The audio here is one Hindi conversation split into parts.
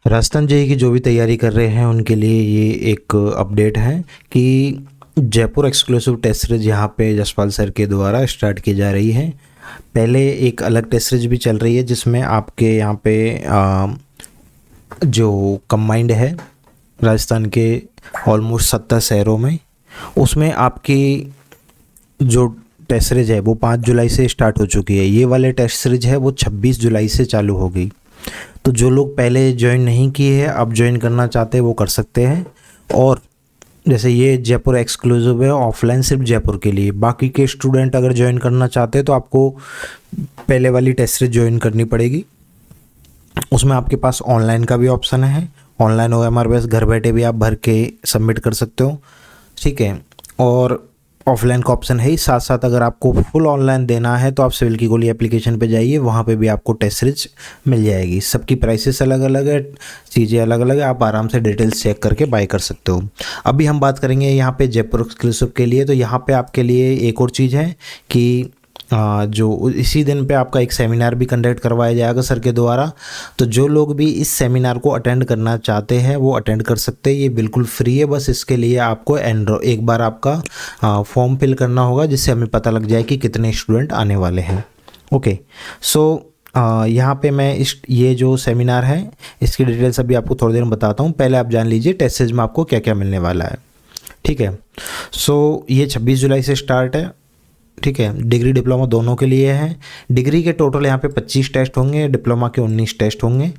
राजस्थान जेईई की जो भी तैयारी कर रहे हैं उनके लिए ये एक अपडेट है कि जयपुर एक्सक्लूसिव टेस्ट सीरीज यहाँ पे जसपाल सर के द्वारा स्टार्ट की जा रही है। पहले एक अलग टेस्ट सीरीज भी चल रही है जिसमें आपके यहाँ पे जो कंबाइंड है राजस्थान के ऑलमोस्ट 70 शहरों में, उसमें आपकी जो टेस्ट सीरीज है वो 5 जुलाई से स्टार्ट हो चुकी है। ये वाले टेस्ट सीरीज है वो 26 जुलाई से चालू होगी। तो जो लोग पहले ज्वाइन नहीं किए हैं, अब ज्वाइन करना चाहते हैं वो कर सकते हैं। और जैसे ये जयपुर एक्सक्लूसिव है, ऑफलाइन सिर्फ जयपुर के लिए। बाकी के स्टूडेंट अगर ज्वाइन करना चाहते हैं तो आपको पहले वाली टेस्ट सीरीज ज्वाइन करनी पड़ेगी। उसमें आपके पास ऑनलाइन का भी ऑप्शन है। ऑनलाइन हो हमारे पास, घर बैठे भी आप भर के सबमिट कर सकते हो, ठीक है। और ऑफलाइन का ऑप्शन है ही। साथ साथ अगर आपको फुल ऑनलाइन देना है तो आप सिविल की गोली एप्लीकेशन पे जाइए, वहाँ पे भी आपको टेस्ट सीरीज मिल जाएगी। सबकी प्राइसेस अलग अलग है, चीज़ें अलग अलग है, आप आराम से डिटेल्स चेक करके बाय कर सकते हो। अभी हम बात करेंगे यहाँ पे जयपुर एक्सक्लूसिव के लिए। तो यहाँ पे आपके लिए एक और चीज़ है कि जो इसी दिन पे आपका एक सेमिनार भी कंडक्ट करवाया जाएगा सर के द्वारा। तो जो लोग भी इस सेमिनार को अटेंड करना चाहते हैं वो अटेंड कर सकते हैं। ये बिल्कुल फ्री है। बस इसके लिए आपको एक बार आपका फॉर्म फिल करना होगा, जिससे हमें पता लग जाए कि कितने स्टूडेंट आने वाले हैं। ओके, सो यहाँ पे मैं ये जो सेमिनार है इसकी डिटेल्स अभी आपको थोड़ी देर में बताता हूँ। पहले आप जान लीजिए टेस्ट सीरीज में आपको क्या क्या मिलने वाला है, ठीक है। सो ये 26 जुलाई से स्टार्ट है, ठीक है। डिग्री डिप्लोमा दोनों के लिए है। डिग्री के टोटल यहाँ पे 25 टेस्ट होंगे, डिप्लोमा के 19 टेस्ट होंगे।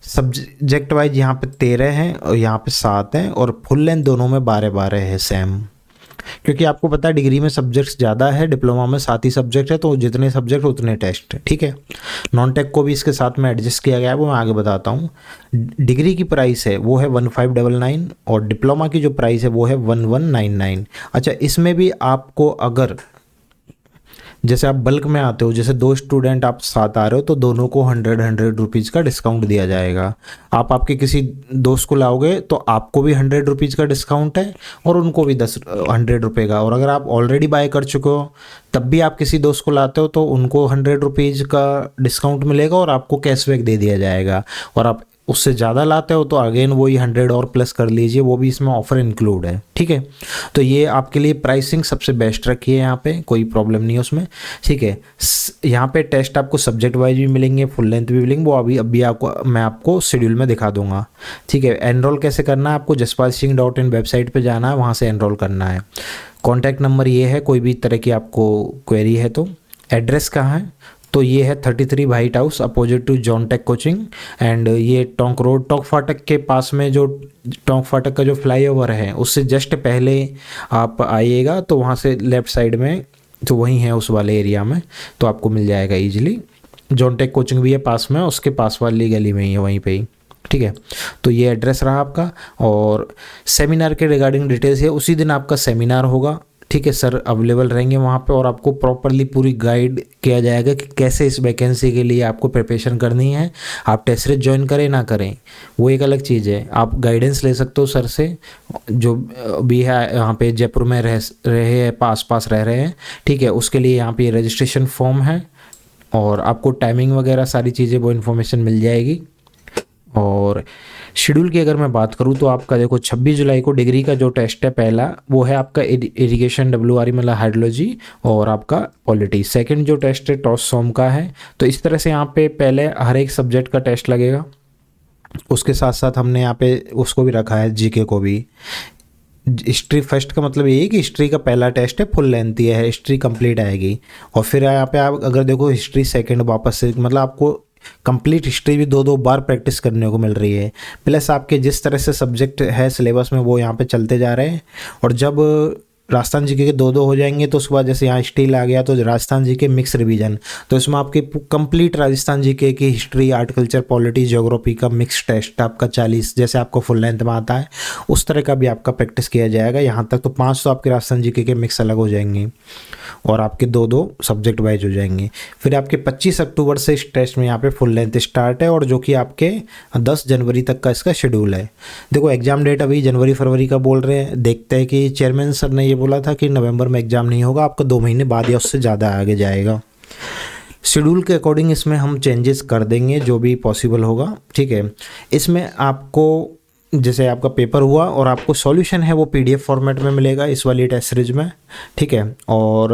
सब्जेक्ट वाइज यहाँ पे 13 हैं और यहाँ पे 7 हैं, और फुल लेंथ दोनों में 12-12 है सेम। क्योंकि आपको पता है डिग्री में सब्जेक्ट्स ज़्यादा है, डिप्लोमा में 7 ही सब्जेक्ट है, तो जितने सब्जेक्ट उतने टेस्ट, ठीक है। नॉन टेक को भी इसके साथ में एडजस्ट किया गया है, वो मैं आगे बताता हूँ। डिग्री की प्राइस है वो है 1599 और डिप्लोमा की जो प्राइस है वो है 1199। अच्छा, इसमें भी आपको अगर जैसे आप बल्क में आते हो, जैसे 2 स्टूडेंट आप साथ आ रहे हो, तो दोनों को 100 रुपीज़ का डिस्काउंट दिया जाएगा। आप आपके किसी दोस्त को लाओगे तो आपको भी 100 रुपीज़ का डिस्काउंट है और उनको भी 100 रुपये का। और अगर आप ऑलरेडी बाय कर चुके हो तब भी आप किसी दोस्त को लाते हो तो उनको 100 रुपीज़ का डिस्काउंट मिलेगा और आपको कैशबैक दे दिया जाएगा। और आप उससे ज़्यादा लाते हो तो अगेन वही 100 और प्लस कर लीजिए, वो भी इसमें ऑफर इंक्लूड है, ठीक है। तो ये आपके लिए प्राइसिंग सबसे बेस्ट रखी है, यहाँ पे कोई प्रॉब्लम नहीं है उसमें, ठीक है। यहाँ पे टेस्ट आपको सब्जेक्ट वाइज भी मिलेंगे, फुल लेंथ भी मिलेंगे, वो अभी मैं आपको शेड्यूल में दिखा दूंगा, ठीक है। एनरोल कैसे करना है, आपको jaspalsingh.in वेबसाइट पर जाना है, वहाँ से एनरोल करना है। कॉन्टैक्ट नंबर ये है, कोई भी तरह की आपको क्वेरी है तो। एड्रेस कहाँ है, तो ये है 33 white house opposite to John tech coaching, and ये टोंक रोड, टोंक फाटक के पास में जो टोंक फाटक का जो फ्लाईओवर है उससे जस्ट पहले आप आइएगा, तो वहाँ से लेफ़्ट साइड में तो वहीं है उस वाले एरिया में, तो आपको मिल जाएगा ईजिली। जॉन टेक कोचिंग भी है पास में, उसके पास वाली गली में ही है, वहीं पे ही, ठीक है। तो ये एड्रेस रहा आपका। और सेमिनार के रिगार्डिंग डिटेल्स है, उसी दिन आपका सेमिनार होगा, ठीक है। सर अवेलेबल रहेंगे वहाँ पे और आपको प्रॉपरली पूरी गाइड किया जाएगा कि कैसे इस वैकेंसी के लिए आपको प्रिपरेशन करनी है। आप टेस्ट सीरीज ज्वाइन करें ना करें वो एक अलग चीज़ है, आप गाइडेंस ले सकते हो सर से, जो भी है यहाँ पे जयपुर में रहे हैं, पास रह रहे हैं, ठीक है। उसके लिए यहाँ पे रजिस्ट्रेशन फॉर्म है और आपको टाइमिंग वगैरह सारी चीज़ें वो इन्फॉर्मेशन मिल जाएगी। और शेड्यूल की अगर मैं बात करूँ तो आपका देखो 26 जुलाई को डिग्री का जो टेस्ट है पहला वो है आपका इरिगेशन WRE मतलब हाइड्रोलॉजी और आपका पॉलिटी। सेकंड जो टेस्ट है टॉस सोम का है। तो इस तरह से यहाँ पे पहले हर एक सब्जेक्ट का टेस्ट लगेगा। उसके साथ साथ हमने यहाँ पे उसको भी रखा है, जीके को भी। हिस्ट्री फर्स्ट का मतलब ये है कि हिस्ट्री का पहला टेस्ट है, फुल लेंथ ही है, हिस्ट्री कंप्लीट आएगी। और फिर यहाँ पे आप अगर देखो हिस्ट्री सेकंड वापस से, मतलब आपको कंप्लीट हिस्ट्री भी 2-2 बार प्रैक्टिस करने को मिल रही है। प्लस आपके जिस तरह से सब्जेक्ट है सिलेबस में वो यहाँ पे चलते जा रहे हैं। और जब राजस्थान जीके के 2-2 हो जाएंगे तो उसके बाद जैसे यहाँ स्टील आ गया तो राजस्थान जीके मिक्स रिवीजन, तो इसमें आपके कंप्लीट राजस्थान जीके की history, art, culture, polity, geography का मिक्स टेस्ट आपका 40, जैसे आपको फुल लेंथ में आता है उस तरह का भी आपका प्रैक्टिस किया जाएगा। यहाँ तक तो 5 तो आपके राजस्थान जीके के मिक्स अलग हो जाएंगे और आपके 2-2 सब्जेक्ट वाइज हो जाएंगे। फिर आपके 25 अक्टूबर से इस टेस्ट में यहाँ पे फुल लेंथ स्टार्ट है और जो कि आपके 10 जनवरी तक का इसका शेड्यूल है। देखो एग्जाम डेट अभी जनवरी-फरवरी का बोल रहे हैं, देखते हैं कि चेयरमैन सर ने ये बोला था कि नवंबर में एग्ज़ाम नहीं होगा, आपका 2 महीने बाद या उससे ज़्यादा आगे जाएगा। शेड्यूल के अकॉर्डिंग इसमें हम चेंजेस कर देंगे जो भी पॉसिबल होगा, ठीक है। इसमें आपको जैसे आपका पेपर हुआ और आपको सॉल्यूशन है वो पीडीएफ फॉर्मेट में मिलेगा इस वाली टेस्ट सीरीज में, ठीक है। और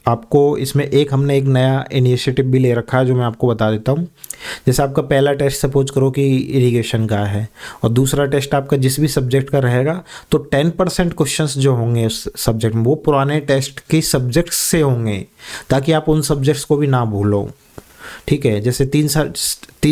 आपको इसमें हमने एक नया इनिशिएटिव भी ले रखा है जो मैं आपको बता देता हूँ। जैसे आपका पहला टेस्ट सपोज करो कि इरिगेशन का है और दूसरा टेस्ट आपका जिस भी सब्जेक्ट का रहेगा, तो 10% क्वेश्चंस जो होंगे उस सब्जेक्ट में वो पुराने टेस्ट के सब्जेक्ट्स से होंगे, ताकि आप उन सब्जेक्ट्स को भी ना भूलो, ठीक है। जैसे तीन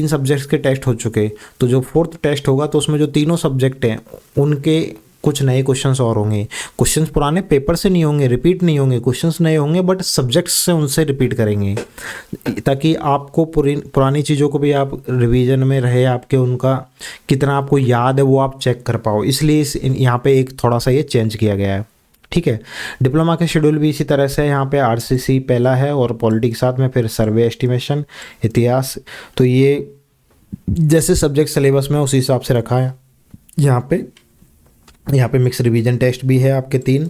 सब्जेक्ट्स के टेस्ट हो चुके, तो जो फोर्थ टेस्ट होगा तो उसमें जो तीनों सब्जेक्ट हैं उनके कुछ नए क्वेश्चंस और होंगे। क्वेश्चंस पुराने पेपर से नहीं होंगे, रिपीट नहीं होंगे, क्वेश्चंस नए होंगे बट सब्जेक्ट्स से उनसे रिपीट करेंगे, ताकि आपको पुरानी चीज़ों को भी आप रिवीजन में रहे, आपके उनका कितना आपको याद है वो आप चेक कर पाओ। इसलिए यहाँ पे एक थोड़ा सा ये चेंज किया गया है, ठीक है। डिप्लोमा के शेड्यूल भी इसी तरह से यहाँ पे आरसीसी पहला है और पॉलिटी के साथ में फिर सर्वे, एस्टिमेशन, इतिहास, तो ये जैसे सब्जेक्ट सिलेबस में उसी हिसाब से रखा है। यहाँ पे मिक्स रिवीजन टेस्ट भी है आपके 3,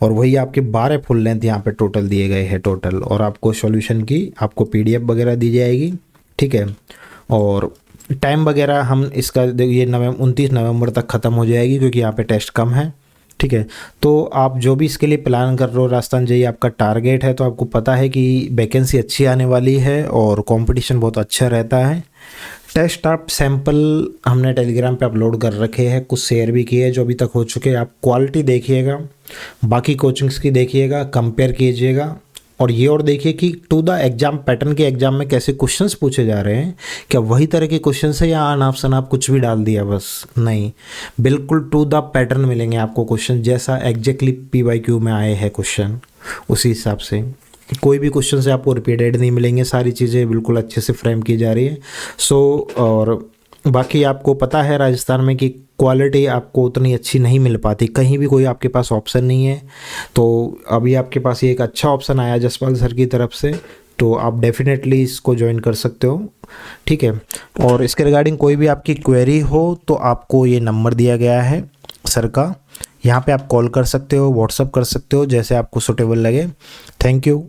और वही आपके 12 फुल लेंथ यहाँ पे टोटल दिए गए हैं टोटल, और आपको सॉल्यूशन की आपको पीडीएफ वगैरह दी जाएगी, ठीक है। और टाइम वगैरह हम इसका ये 29 नवंबर तक ख़त्म हो जाएगी क्योंकि यहाँ पे टेस्ट कम है, ठीक है। तो आप जो भी इसके लिए प्लान कर रहे हो, राजस्थान जेईई आपका टारगेट है, तो आपको पता है कि वैकेंसी अच्छी आने वाली है और कंपटीशन बहुत अच्छा रहता है। टेस्ट आप सैंपल हमने टेलीग्राम पे अपलोड कर रखे हैं, कुछ शेयर भी किए जो अभी तक हो चुके हैं। आप क्वालिटी देखिएगा, बाकी कोचिंग्स की देखिएगा, कंपेयर कीजिएगा, और ये और देखिए कि टू द एग्जाम पैटर्न के एग्जाम में कैसे क्वेश्चंस पूछे जा रहे हैं, क्या वही तरह के क्वेश्चंस है या अनाप शनाप कुछ भी डाल दिया बस, नहीं, बिल्कुल टू द पैटर्न मिलेंगे आपको क्वेश्चन, जैसा एग्जैक्टली पीवाईक्यू में आए हैं क्वेश्चन उसी हिसाब से। कोई भी क्वेश्चन से आपको रिपीटेड नहीं मिलेंगे, सारी चीज़ें बिल्कुल अच्छे से फ्रेम की जा रही है। और बाकी आपको पता है राजस्थान में कि क्वालिटी आपको उतनी अच्छी नहीं मिल पाती, कहीं भी कोई आपके पास ऑप्शन नहीं है। तो अभी आपके पास ये एक अच्छा ऑप्शन आया जसपाल सर की तरफ से, तो आप डेफिनेटली इसको ज्वाइन कर सकते हो, ठीक है। और इसके रिगार्डिंग कोई भी आपकी क्वेरी हो तो आपको ये नंबर दिया गया है सर का, यहाँ पे आप कॉल कर सकते हो, व्हाट्सअप कर सकते हो, जैसे आपको सूटेबल लगे। Thank you.